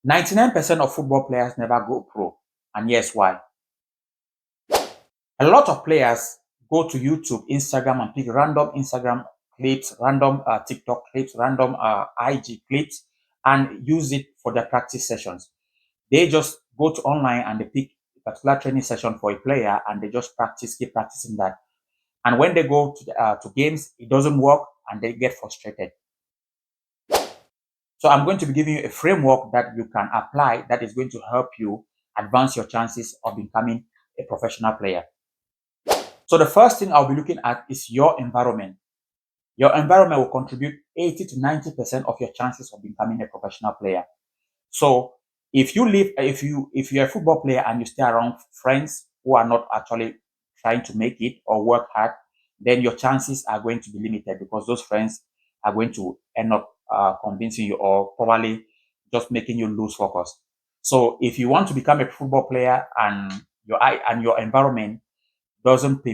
99% of football players never go pro. And yes, why? A lot of players go to YouTube, Instagram, and pick random Instagram clips, random TikTok clips, random IG clips, and use it for their practice sessions. They just go to online and they pick a particular training session for a player and they just practice, keep practicing that. And when they go to games, it doesn't work and they get frustrated. So I'm going to be giving you a framework that you can apply that is going to help you advance your chances of becoming a professional player. So the first thing I'll be looking at is your environment. Your environment will contribute 80 to 90% of your chances of becoming a professional player. So if you're a football player and you stay around friends who are not actually trying to make it or work hard, then your chances are going to be limited because those friends are going to end up convincing you or probably just making you lose focus. So if you want to become a football player and your environment doesn't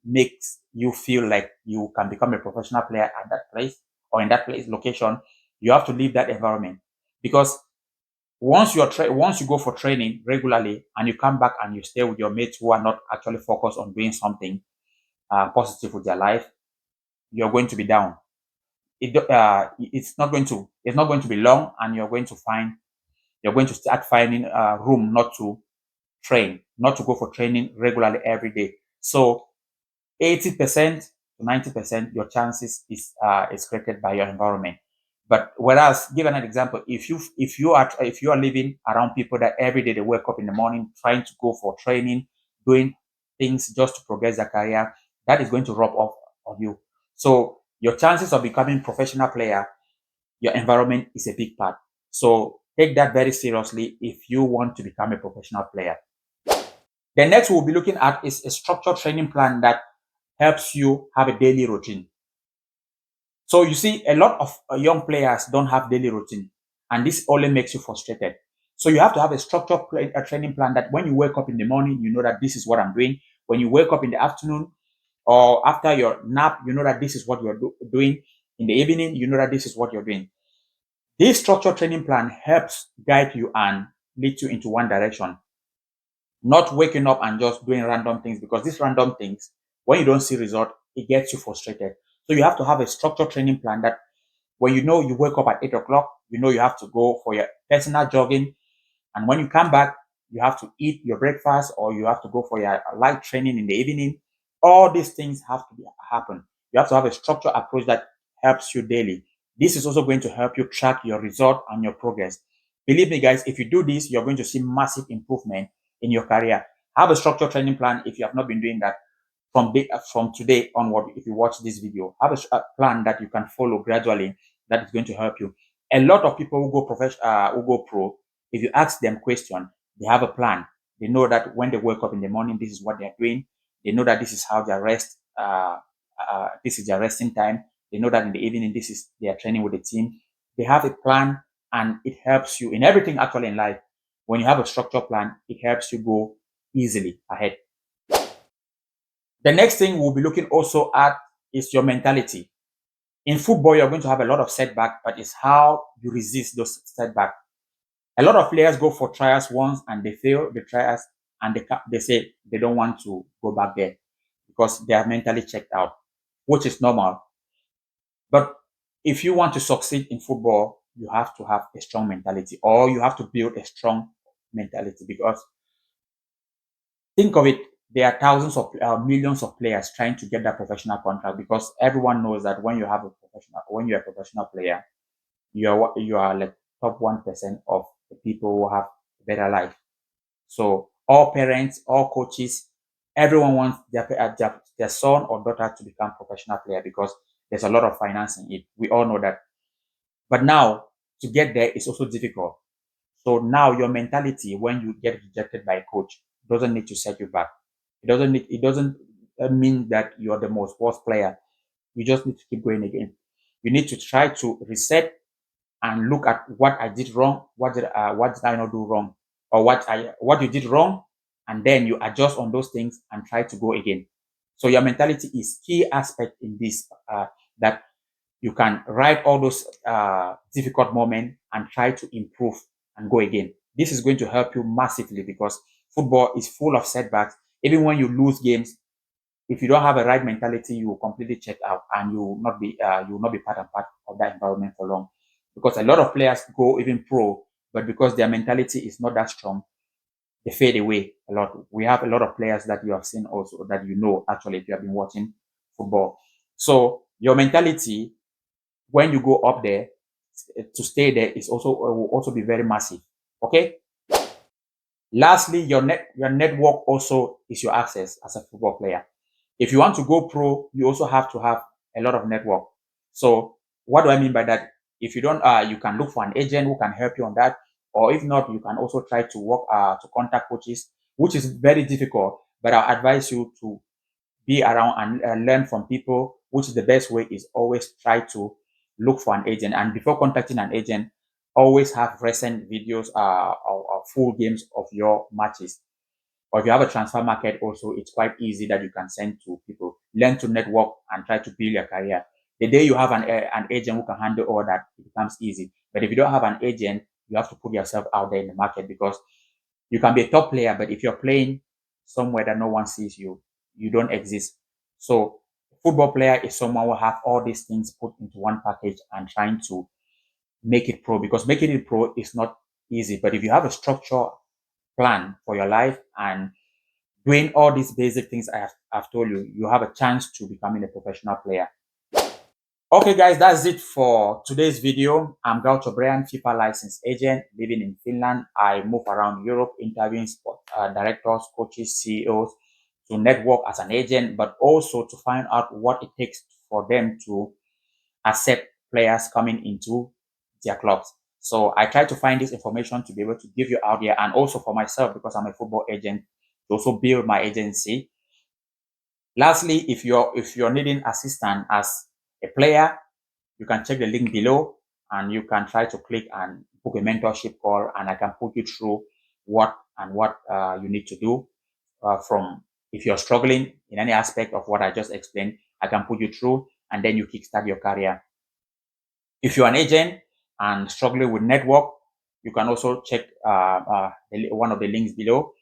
make you feel like you can become a professional player at that place or in that place location, you have to leave that environment because once you go for training regularly and you come back and you stay with your mates who are not actually focused on doing something positive with their life, you're going to be down. It's not going to be long, and you're going to start finding room not to train, not to go for training regularly every day. So 80% to 90% your chances is created by your environment. But whereas, give an example, if you are living around people that every day they wake up in the morning trying to go for training, doing things just to progress their career, that is going to rub off on you. So your chances of becoming professional player, your environment is a big part. So take that very seriously if you want to become a professional player. The next we'll be looking at is a structured training plan that helps you have a daily routine. So you see, a lot of young players don't have daily routine, and this only makes you frustrated. So you have to have a structured a training plan that when you wake up in the morning, you know that this is what I'm doing. When you wake up in the afternoon or after your nap, you know that this is what you're doing. In the evening, you know that this is what you're doing. This structured training plan helps guide you and lead you into one direction, not waking up and just doing random things, because these random things, when you don't see result, it gets you frustrated. So you have to have a structured training plan that when you know you wake up at 8 o'clock, you know you have to go for your personal jogging. And when you come back, you have to eat your breakfast or you have to go for your light training in the evening. All these things have to happen. You have to have a structured approach that helps you daily. This is also going to help you track your result and your progress. Believe me, guys, if you do this, you're going to see massive improvement in your career. Have a structured training plan if you have not been doing that from today onward. If you watch this video, have a plan that you can follow gradually that is going to help you. A lot of people who go who go pro, if you ask them question, they have a plan. They know that when they wake up in the morning, this is what they're doing. They know that this is how they rest. This is their resting time. They know that in the evening, this is their training with the team. They have a plan, and it helps you in everything actually in life. When you have a structured plan, it helps you go easily ahead. The next thing we'll be looking also at is your mentality. In football, you're going to have a lot of setback, but it's how you resist those setbacks. A lot of players go for trials once and they fail the trials and they say they don't want to go back there because they are mentally checked out, which is normal. But if you want to succeed in football, you have to have a strong mentality or you have to build a strong mentality because think of it, there are thousands of millions of players trying to get that professional contract because everyone knows that when you're a professional player, you are like top 1% of the people who have a better life. So all parents, all coaches, everyone wants their son or daughter to become professional player because there's a lot of finance in it. We all know that. But now to get there is also difficult. So now your mentality when you get rejected by a coach doesn't need to set you back. It doesn't mean that you're the most worst player. You just need to keep going again. You need to try to reset and look at what I did wrong, what did I not do wrong, or what you did wrong, and then you adjust on those things and try to go again. So your mentality is key aspect in this that you can write all those difficult moments and try to improve and go again. This is going to help you massively because football is full of setbacks. Even when you lose games, if you don't have a right mentality, you will completely check out and you will not be part and part of that environment for long. Because a lot of players go even pro, but because their mentality is not that strong, they fade away a lot. We have a lot of players that you have seen also that you know actually if you have been watching football. So your mentality when you go up there to stay there is also will also be very massive. Okay. Lastly, your network also is your access as a football player. If you want to go pro, you also have to have a lot of network. So what do I mean by that? If you don't, you can look for an agent who can help you on that, or if not, you can also try to work to contact coaches, which is very difficult. But I advise you to be around and learn from people, which is the best way is always try to look for an agent. And before contacting an agent, always have recent videos or full games of your matches. Or if you have a transfer market also, it's quite easy that you can send to people. Learn to network and try to build your career. The day you have an agent who can handle all that, it becomes easy. But if you don't have an agent, you have to put yourself out there in the market because you can be a top player, but if you're playing somewhere that no one sees you, you don't exist. So football player is someone who have all these things put into one package and trying to make it pro because making it pro is not easy. But if you have a structure plan for your life and doing all these basic things I've told you, you have a chance to becoming a professional player. Okay, guys, that's it for today's video. I'm Gaucho Brian, FIFA licensed agent living in Finland. I move around Europe interviewing sport directors, coaches, CEOs to network as an agent, but also to find out what it takes for them to accept players coming into their clubs. So I try to find this information to be able to give you out there and also for myself because I'm a football agent to also build my agency. Lastly, if you're needing assistance as a player, you can check the link below and you can try to click and book a mentorship call and I can put you through what you need to do from if you're struggling in any aspect of what I just explained, I can put you through and then you kickstart your career. If you're an agent and struggling with network, you can also check one of the links below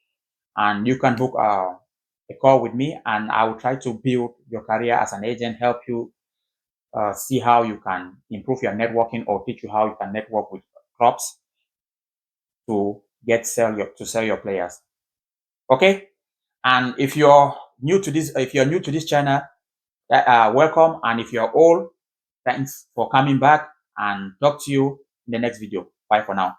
and you can book a call with me and I will try to build your career as an agent, help you see how you can improve your networking or teach you how you can network with clubs to sell your players. Okay. And if you're new to this channel, welcome. And if you're old, thanks for coming back and talk to you in the next video. Bye for now.